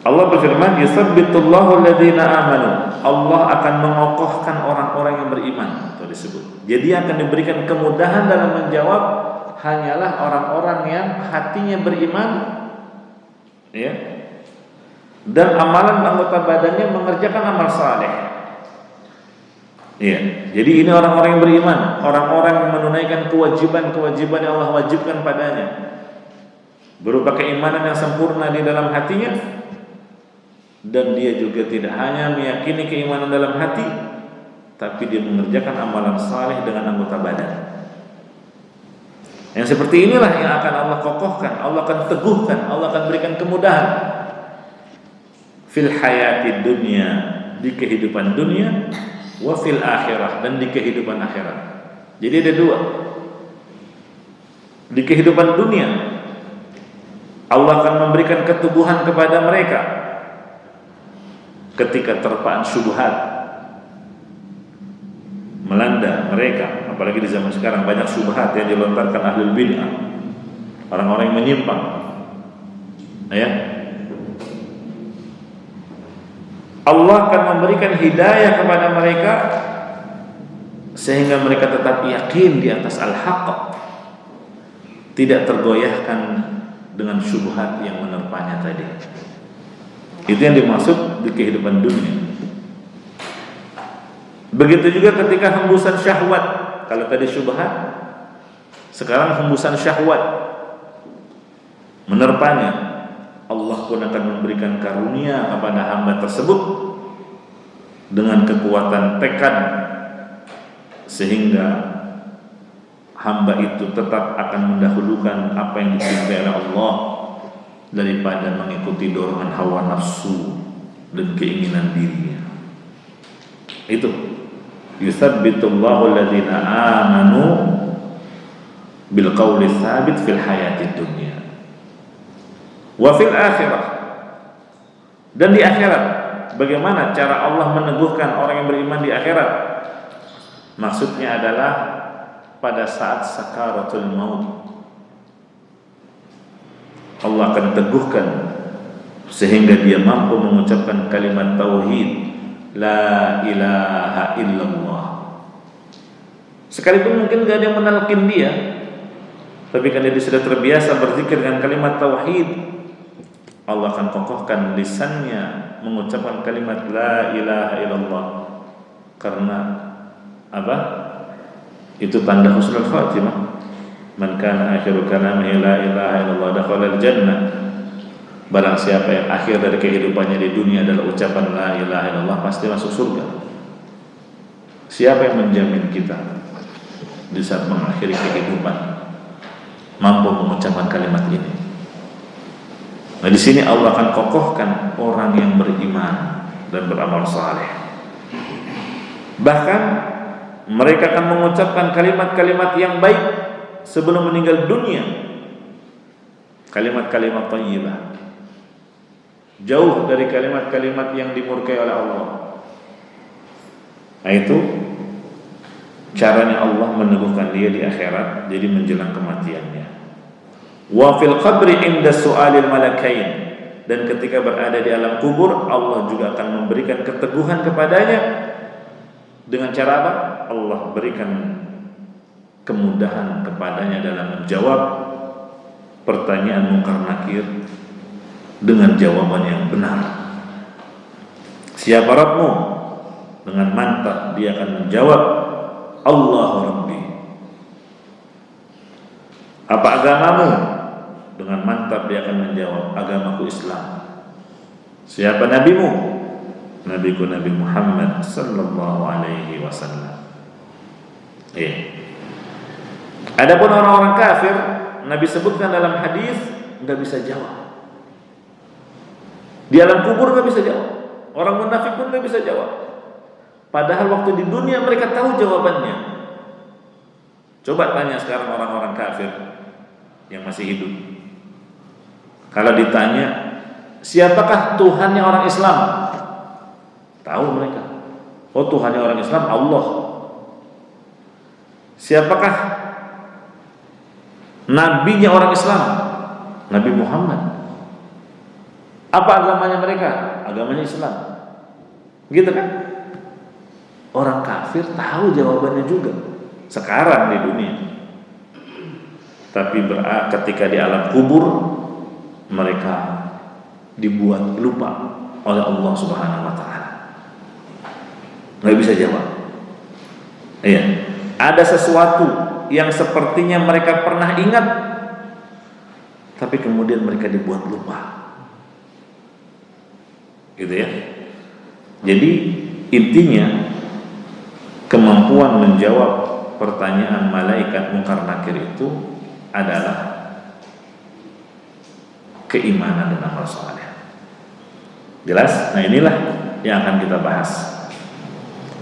Allah berfirman, "Yutsabbitullahu alladziina aamanu." Allah akan mengokohkan orang-orang yang beriman. Itu disebut. Jadi akan diberikan kemudahan dalam menjawab hanyalah orang-orang yang hatinya beriman, ya. Dan amalan anggota badannya mengerjakan amal saleh. Ya. Jadi ini orang-orang yang beriman, orang-orang yang menunaikan kewajiban-kewajiban yang Allah wajibkan padanya. Berupa keimanan yang sempurna di dalam hatinya, dan dia juga tidak hanya meyakini keimanan dalam hati, tapi dia mengerjakan amalan saleh dengan anggota badan. Yang seperti inilah yang akan Allah kokohkan, Allah akan teguhkan, Allah akan berikan kemudahan fil hayati dunia, di kehidupan dunia, wa fil akhirah, dan di kehidupan akhirat. Jadi ada dua. Di kehidupan dunia Allah akan memberikan keteguhan kepada mereka ketika terpaan syubhat melanda mereka, apalagi di zaman sekarang banyak syubhat yang dilontarkan ahlul bid'ah, orang-orang yang menyimpang, ya. Allah akan memberikan hidayah kepada mereka sehingga mereka tetap yakin di atas al-haq, tidak tergoyahkan dengan syubhat yang menerpanya tadi. Itu yang dimaksud di kehidupan dunia. Begitu juga ketika hembusan syahwat. Kalau tadi syubhat, sekarang hembusan syahwat menerpanya. Allah pun akan memberikan karunia kepada hamba tersebut dengan kekuatan tekad, sehingga hamba itu tetap akan mendahulukan apa yang dicintai oleh Allah daripada mengikuti dorongan hawa nafsu dan keinginan dirinya. Itu yutsabbitullahu alladziina aamanu bil qawli tsabit fil hayatid dunya wa fil akhirah. Dan di akhirat, bagaimana cara Allah meneguhkan orang yang beriman di akhirat? Maksudnya adalah pada saat sakaratul maut, Allah akan teguhkan sehingga dia mampu mengucapkan kalimat tauhid, la ilaha illallah. Sekalipun mungkin gak ada yang menalkin dia, tapi karena dia sudah terbiasa berzikir dengan kalimat tauhid, Allah akan kokohkan lisannya mengucapkan kalimat la ilaha illallah. Karena apa? Itu tanda husnul khatimah. Man kana akhiru kalamihi la ilaha illallah dakhala al-jannah. Barang siapa yang akhir dari kehidupannya di dunia adalah ucapan la ilaha illallah, pasti masuk surga. Siapa yang menjamin kita di saat mengakhiri kehidupan mampu mengucapkan kalimat ini? Nah, di sini Allah akan kokohkan orang yang beriman dan beramal saleh. Bahkan mereka akan mengucapkan kalimat-kalimat yang baik sebelum meninggal dunia. Kalimat-kalimat thayyibah, jauh dari kalimat-kalimat yang dimurkai oleh Allah. Nah, itu caranya Allah meneguhkan dia di akhirat, jadi menjelang kematiannya. Wa fil qabri inda su'alil malakain, dan ketika berada di alam kubur Allah juga akan memberikan keteguhan kepadanya dengan cara apa? Allah berikan kemudahan kepadanya dalam menjawab pertanyaan mungkar nakir dengan jawaban yang benar. Siapa Rabbmu? Dengan mantap dia akan menjawab, Allahu Rabbi. Apa agamamu? Dengan mantap dia akan menjawab, agamaku Islam. Siapa nabimu? Nabiku Nabi Muhammad sallallahu alaihi wasallam. Adapun orang-orang kafir, Nabi sebutkan dalam hadis, enggak bisa jawab. Di alam kubur enggak bisa jawab. Orang munafik pun enggak bisa jawab. Padahal waktu di dunia mereka tahu jawabannya. Coba tanya sekarang orang-orang kafir yang masih hidup. Kalau ditanya, siapakah Tuhannya orang Islam? Tahu mereka. Oh, Tuhannya orang Islam Allah. Siapakah nabinya orang Islam? Nabi Muhammad. Apa agamanya mereka? Agamanya Islam. Gitu kan? Orang kafir tahu jawabannya juga sekarang di dunia. Tapi ketika di alam kubur mereka dibuat lupa oleh Allah Subhanahu wa taala. Nggak bisa jawab. Iya. Ada sesuatu yang sepertinya mereka pernah ingat, tapi kemudian mereka dibuat lupa. Gitu ya. Jadi intinya kemampuan menjawab pertanyaan malaikat Munkar Nakir itu adalah keimanan dan amal saleh. Jelas? Nah, inilah yang akan kita bahas.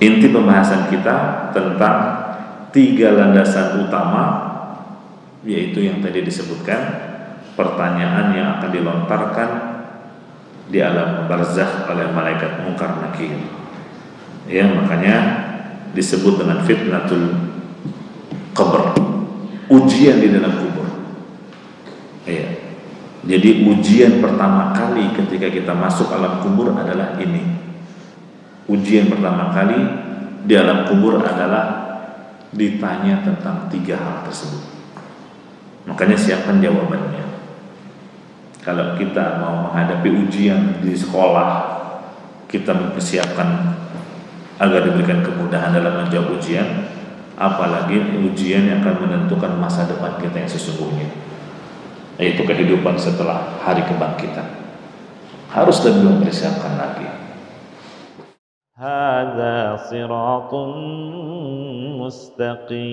Inti pembahasan kita tentang 3 landasan utama, yaitu yang tadi disebutkan, pertanyaan yang akan dilontarkan di alam barzakh oleh malaikat Munkar Nakir. Ya, makanya disebut dengan fitnatul qabr, ujian di dalam kubur. Ya. Jadi ujian pertama kali ketika kita masuk alam kubur adalah ini. Ujian pertama kali di alam kubur adalah ditanya tentang 3 hal tersebut. Makanya siapkan jawabannya. Kalau kita mau menghadapi ujian di sekolah, kita mempersiapkan agar diberikan kemudahan dalam menjawab ujian, apalagi ujian yang akan menentukan masa depan kita yang sesungguhnya, yaitu kehidupan setelah hari kebangkitan. Harus lebih mempersiapkan lagi. Hadza siratun mustaqim.